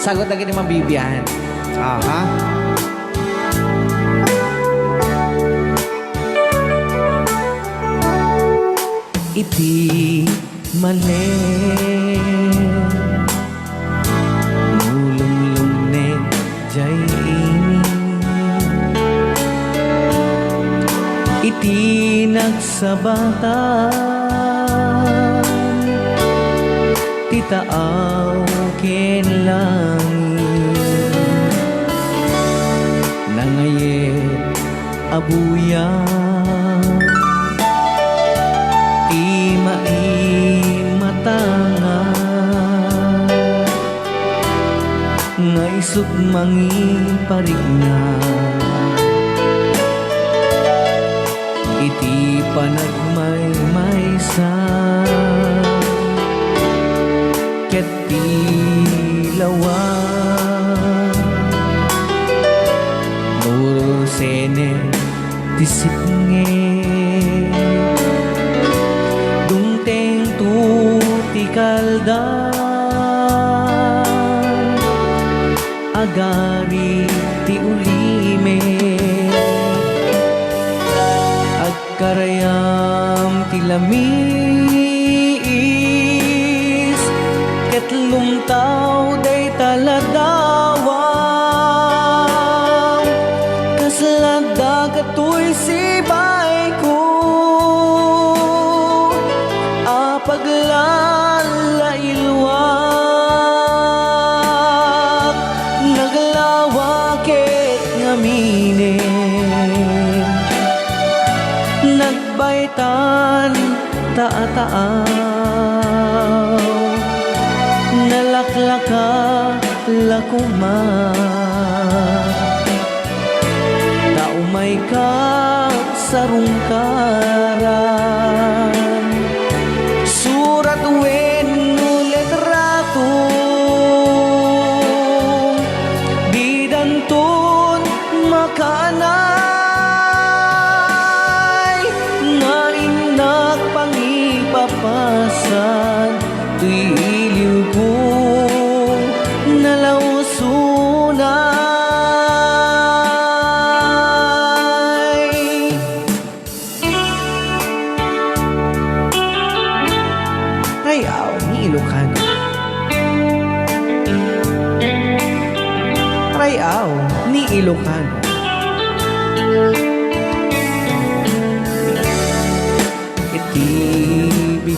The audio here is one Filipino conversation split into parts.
Sagot lagi ni Mabibiyahan. Aha. Iti mane mulumlum ne jay ini iti nagsabatan titaaw ken langit nangayet abuyan nga isut mangi parigna iti panagmaymaysa ket tilawa mursene tisipnge dungteng tu ti kalda agari ti ulime agkarayam ti lamis ket lumtaw day taladawam kasladda katoy sibay ko apaglalailwa nagbaitan taataaw nalaklaka lakuma taumay ka sarungkaran surat wen no letrato didantun makana papasan tuy iliw ko nalausunay Rayaw ni Ilocano Rayaw ni Ilocano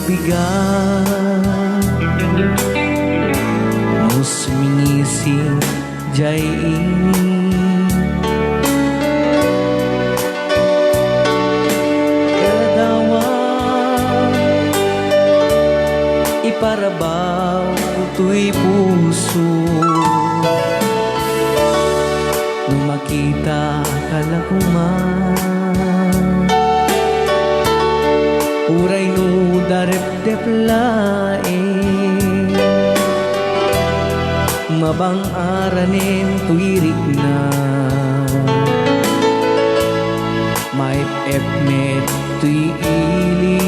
bibigan mus mingisi jay ini kadawa iparabaw tuy puso nung makita kalakuman uray no darep-dep laeng mabang aranen tuirik na maip epmet tuy ili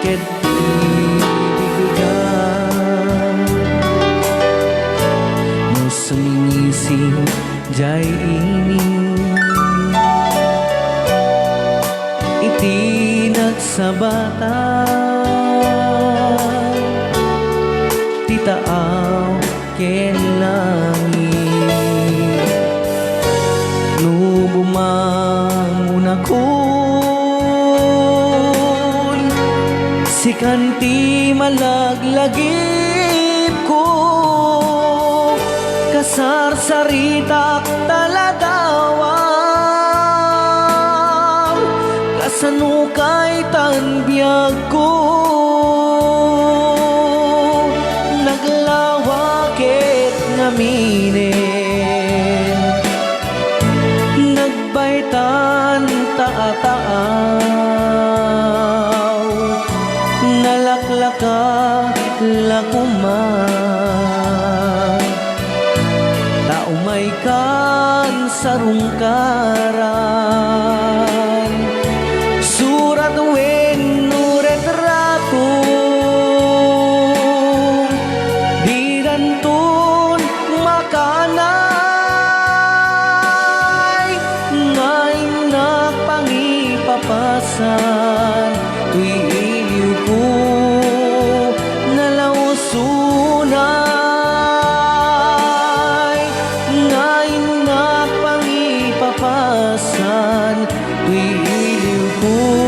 ket bibigyan no sumingisi jay ini iti nagsabatan titaaw ken langit no bumangon akon sikanti malaglagip ko kasarsaritak taladawa sanukay tanbiag ko naglawakit ngaminin nagbaitan taataaw nalaklaka lakuma taumay kan sarungkaran surat wen no retrato paglasan, tuy iliw ko nalausunay, ngayon na pangipapasan, tuy iliw ko